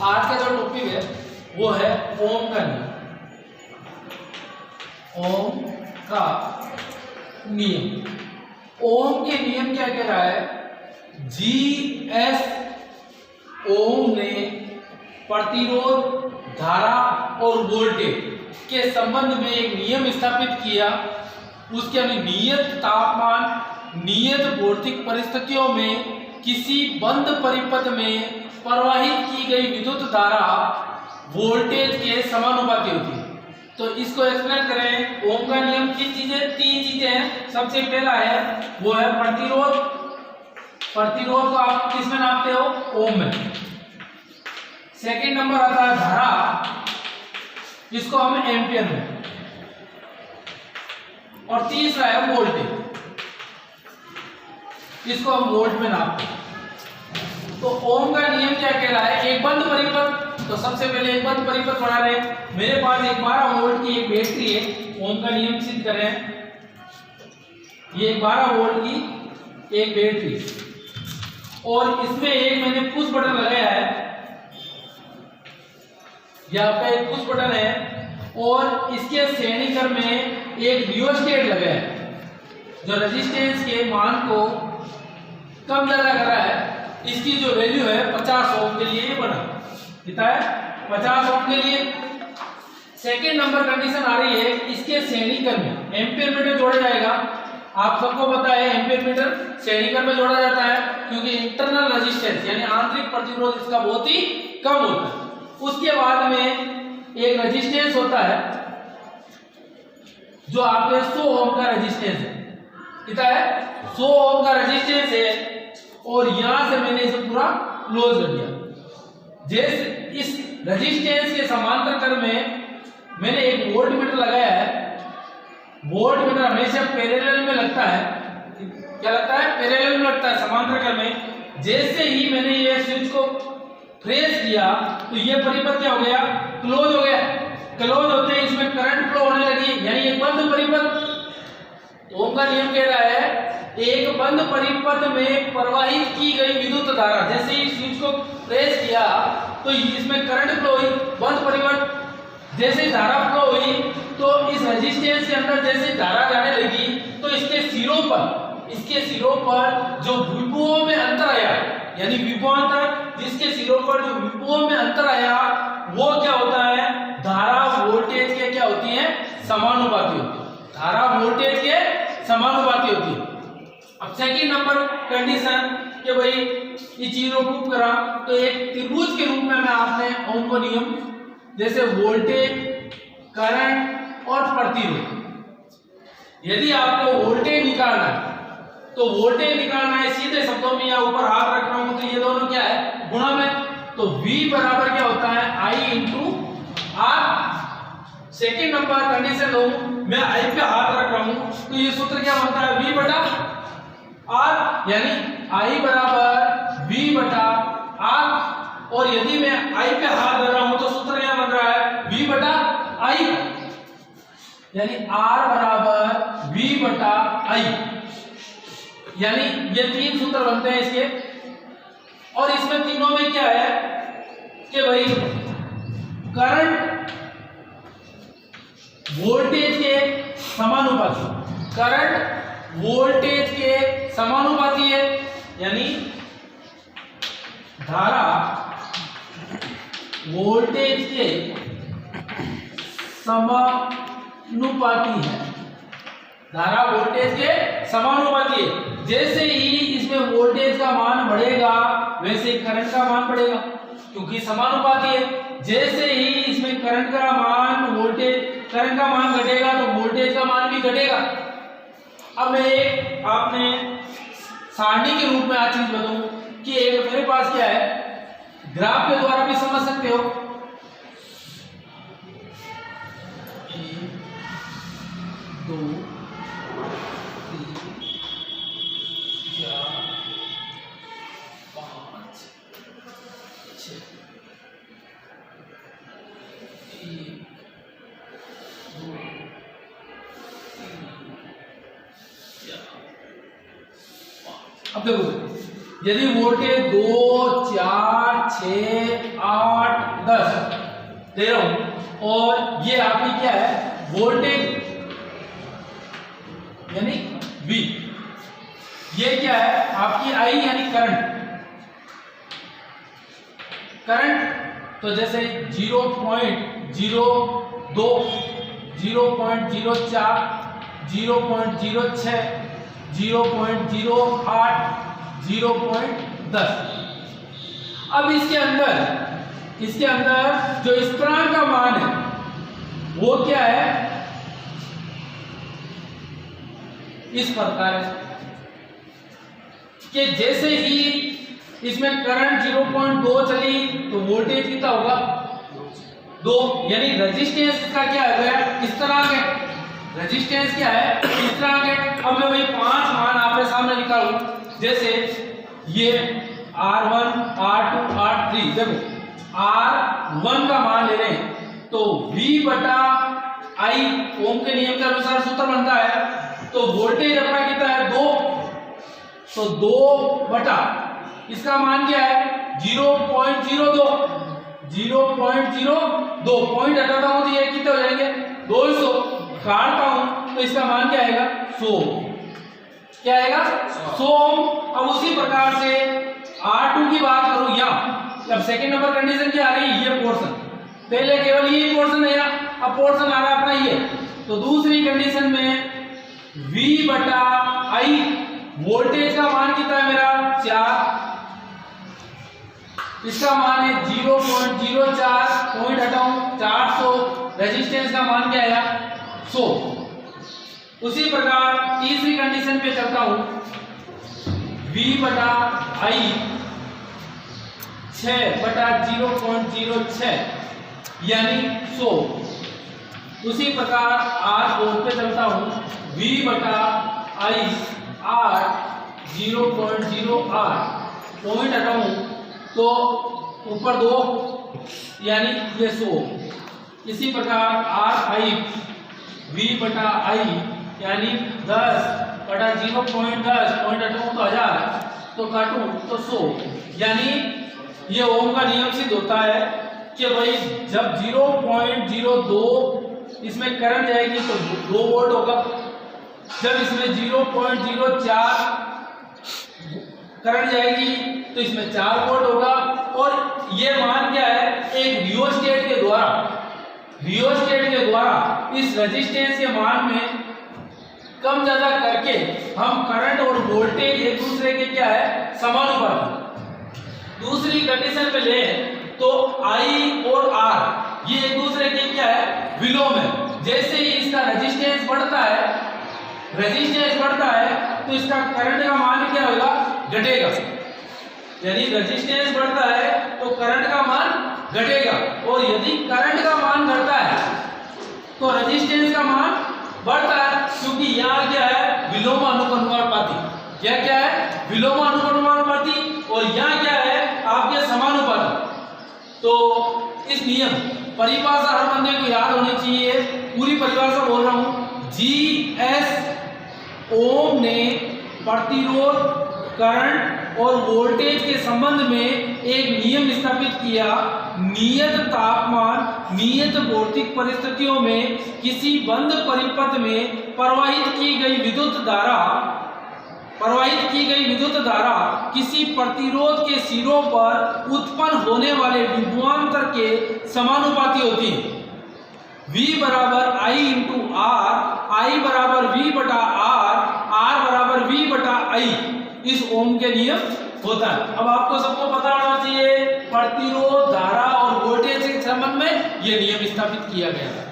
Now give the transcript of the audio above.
आज का जो टॉपिक है वो है ओम का नियम। ओम का नियम। ओम के नियम क्या कह रहा है? जी.एस. ओम ने प्रतिरोध, धारा और वोल्टेज के संबंध में एक नियम स्थापित किया। उसके नियत तापमान, नियत भौतिक परिस्थितियों में किसी बंद परिपथ में प्रवाहित की गई विद्युत धारा वोल्टेज के समानुपाती होती है। तो इसको एक्सप्लेन करें। ओम का नियम किस चीजें? तीन चीजें हैं। सबसे पहला है वो है प्रतिरोध। प्रतिरोध को आप किस में नापते हो? ओम में। सेकंड नंबर आता है धारा, जिसको हम एम्पियर में। और तीसरा है वोल्टेज, इसको हम वोल्ट में नापते हैं। तो ओम का नियम क्या कह रहा है? एक बंद परिपथ। तो सबसे पहले एक बंद परिपथ बना रहे हैं। मेरे पास एक 12 वोल्ट की एक बैटरी है। ओम का नियम सिद्ध करें। ये 12 वोल्ट की एक बैटरी और इसमें एक मैंने पुश बटन लगाया है। यहाँ पे एक पुश बटन है और इसके श्रेणीकर में एक रियोस्टेट लगाया है जो रेजिस्टेंस के मान को कम ज्यादा कर रहा है। इसकी जो वैल्यू है 50 ओम के लिए ये बना। कितना है? 50 ओम के लिए। सेकेंड नंबर कंडीशन आ रही है, इसके श्रेणीकर में एम्पीयर मीटर जोड़ा जाएगा। आप सबको पता है एम्पीयर मीटर श्रेणीकर में जोड़ा जाता है क्योंकि इंटरनल रेजिस्टेंस यानी आंतरिक प्रतिरोध इसका बहुत ही कम होता है। उसके बाद में एक रेजिस्टेंस होता है जो आपके 100 ओम का रेजिस्टेंस है। कितना है? 100 ओम का रेजिस्टेंस है और यहां से मैंने इसे पूरा क्लोज कर दिया। जैसे इस रेजिस्टेंस के समांतर कर में मैंने एक वोल्ट मीटर लगाया है। वोल्ट मीटर हमेशा पैरेलल में लगता है। क्या लगता है? पैरेलल में लगता है, समांतर कर में। जैसे ही मैंने ये स्विच को प्रेस किया तो ये परिपथ क्या हो गया? क्लोज हो गया। क्लोज होते ही इसमें करंट फ्लो होने लगी, यानी एक बंद परिपथ। ओम का नियम कह रहा है एक बंद परिपथ में प्रवाहित की गई विद्युत धारा, जैसे ही स्विच को प्रेस किया तो इसमें करंट फ्लो हुई। बंद परिपथ जैसे धारा फ्लो हुई तो इस रेजिस्टेंस के अंदर जैसे धारा जाने लगी तो इसके सिरों पर जो विभुओं में अंतर आया, यानी विभवांतर, जिसके सिरों पर जो विभुओं में अंतर आया वो क्या होता है? धारा वोल्टेज के क्या होती है? समानुपाती होती है। धारा वोल्टेज के समानुपाती होती है। अब सेकंड नंबर कंडीशन कि भाई ये चीज को प्रूव करा तो एक त्रिभुज के रूप में मैं आपने ओम का नियम जैसे वोल्टेज, करंट और प्रतिरोध। यदि आपको वोल्टेज निकालना है तो वोल्टेज निकालना है सीधे शब्दों में, या ऊपर हाथ रख रहा हूं तो ये दोनों क्या है? गुणा में। तो V बराबर क्या होता है? I into R। Second number condition लो, मैं I पे हाथ रख रहा हूं तो ये सूत्र क्या बनता है? V बटा R, यानी I बराबर V बटा R। और यदि मैं I पे हाथ धर रहा हूं तो सूत्र क्या बन रहा है? V बटा I, यानी R बराबर V बटा I। यानी ये तीन सूत्र बनते हैं इसके। और इसमें तीनों में क्या है कि भाई करंट वोल्टेज के समानुपाती, करंट वोल्टेज के समानुपाती है, यानी धारा वोल्टेज के समानुपाती है। धारा वोल्टेज के समानुपाती है। जैसे ही इसमें वोल्टेज का मान बढ़ेगा वैसे करंट का मान बढ़ेगा क्योंकि समानुपाती है। जैसे ही इसमें करंट का मान घटेगा तो वोल्टेज का मान भी घटेगा। अब मैं एक आपने सारणी के रूप में आज चीज बताऊं कि एक मेरे पास क्या है, ग्राफ के द्वारा भी समझ सकते हो। 1 2 3 4 5 6 1 2 3 4 5। अब देखो यदि वोल्टेज 2, 4, 6, 8, 10 दे रहा हूं और ये आपकी क्या है वोल्टेज यानी V, ये क्या है आपकी I यानी करंट। तो जैसे 0.02, 0.04, 0.06, 0.08, 0.10। अब इसके अंदर जो स्थिरांक का मान है वो क्या है, इस प्रकार है कि जैसे ही इसमें करंट 0.2 चली तो वोल्टेज कितना होगा 2, यानी रेजिस्टेंस का क्या है इस तरह है, रेजिस्टेंस क्या है इस तरह है। अब मैं वही 5 मान आपके सामने निकालूं, जैसे ये R1, R2, R3, देखो R1 का मान ले रहे हैं तो V बटा I ओम के नियम के अनुसार सूत्र बनता है, तो वोल्टेज अपना कितना है 2, तो 2 बटा इसका मान क्या है 0.02, 0.02 पॉइंट हटाता हूं तो ये कितने हो जाएंगे 200, काटता हूं तो इसका मान क्या आएगा 100, क्या आएगा 100। अब उसी प्रकार से R2 की बात करूं यहां, अब सेकंड नंबर कंडीशन क्या आ रही है, ये पोर्शन, पहले केवल ये पोर्शन है, अब पोर्शन आ रहा है अपना ये, तो दूसरी कंडीशन में V बटा I वोल्टेज का मान कितना है मेरा 4, इसका मान है 0.04, पॉइंट हटाऊं 400, रेजिस्टेंस का मान क्या आया 100। उसी प्रकार तीसरी कंडीशन पे चलता हूं, V बटा I 6 बटा 0.06 यानी 100। उसी प्रकार R4 पे चलता हूं, V बटा I 8 0.08 पॉइंट हटाऊं तो ऊपर 2 यानी ये 100। इसी प्रकार R5 V बटा I यानी 10 बटा 0.10 पॉइंट हटाऊं तो 1000, तो काटूं तो 100, यानी ये ओम का नियम सिद्ध होता है कि भाई जब 0.02 इसमें करंट जाएगी तो 2 वोल्ट होगा, जब इसमें 0.04 करंट जाएगी तो इसमें 4 वोल्ट होगा। और ये मान क्या है एक रियोस्टेट के द्वारा इस रेजिस्टेंस के मान में कम ज्यादा करके हम करंट और वोल्टेज एक दूसरे के क्या है समानुपाती। दूसरी कंडीशन पे ले तो I और R ये एक दूसरे के क्या है विलोम है, जैसे ही इसका रेजिस्टेंस बढ़ता है तो इसका करंट का मान क्या होगा घटेगा, यानी रेजिस्टेंस बढ़ता है तो करंट का मान घटेगा, और यदि करंट का मान घटता है तो रेजिस्टेंस का मान बढ़ता है, क्योंकि यहाँ क्या है विलोमानुपाती, क्या है विलोमानुपाती, और यहाँ क्या है आपके समानुपाती। तो इस नियम परिभाषा हर बंदे को याद होनी चाहिए, पूरी परिभाषा बोल रहा हूँ। GS ओम ने प्रतिरोध, करंट और वोल्टेज के संबंध में एक नियम स्थापित किया, नियत तापमान नियत भौतिक परिस्थितियों में किसी बंद परिपथ में प्रवाहित की गई विद्युत धारा किसी प्रतिरोध के सिरों पर उत्पन्न होने वाले विभवांतर के समानुपाती होती है। V बराबर I इंटू R, I बराबर V बटा R, R बराबर V बटा I, इस ओम के नियम होता है। अब आपको सबको पता होना चाहिए प्रतिरोध, धारा और वोल्टेज के संबंध में यह नियम स्थापित किया गया है।